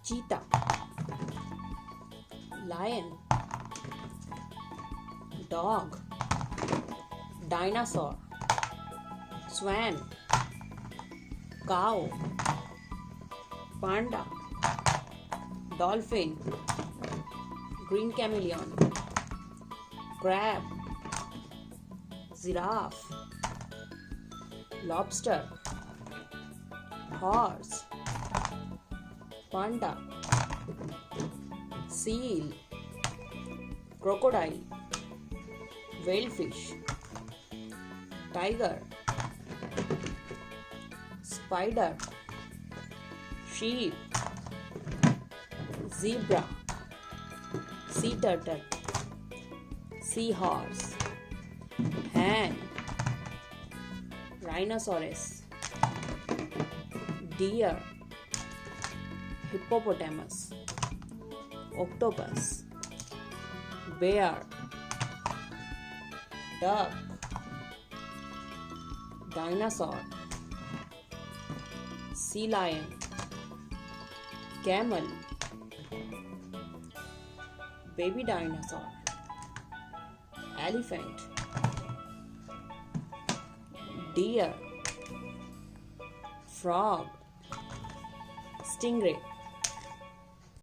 cheetah, lion, dog, dinosaur, swan, cow, panda, dolphin, green chameleon, crab, giraffe, lobster, horse, panda, seal, crocodile, whalefish, tiger, spider, sheep, zebra, sea turtle, seahorse, hen, rhinoceros, deer, hippopotamus, octopus, bear, duck, dinosaur, sea lion, camel, baby dinosaur, elephant, deer, frog, stingray.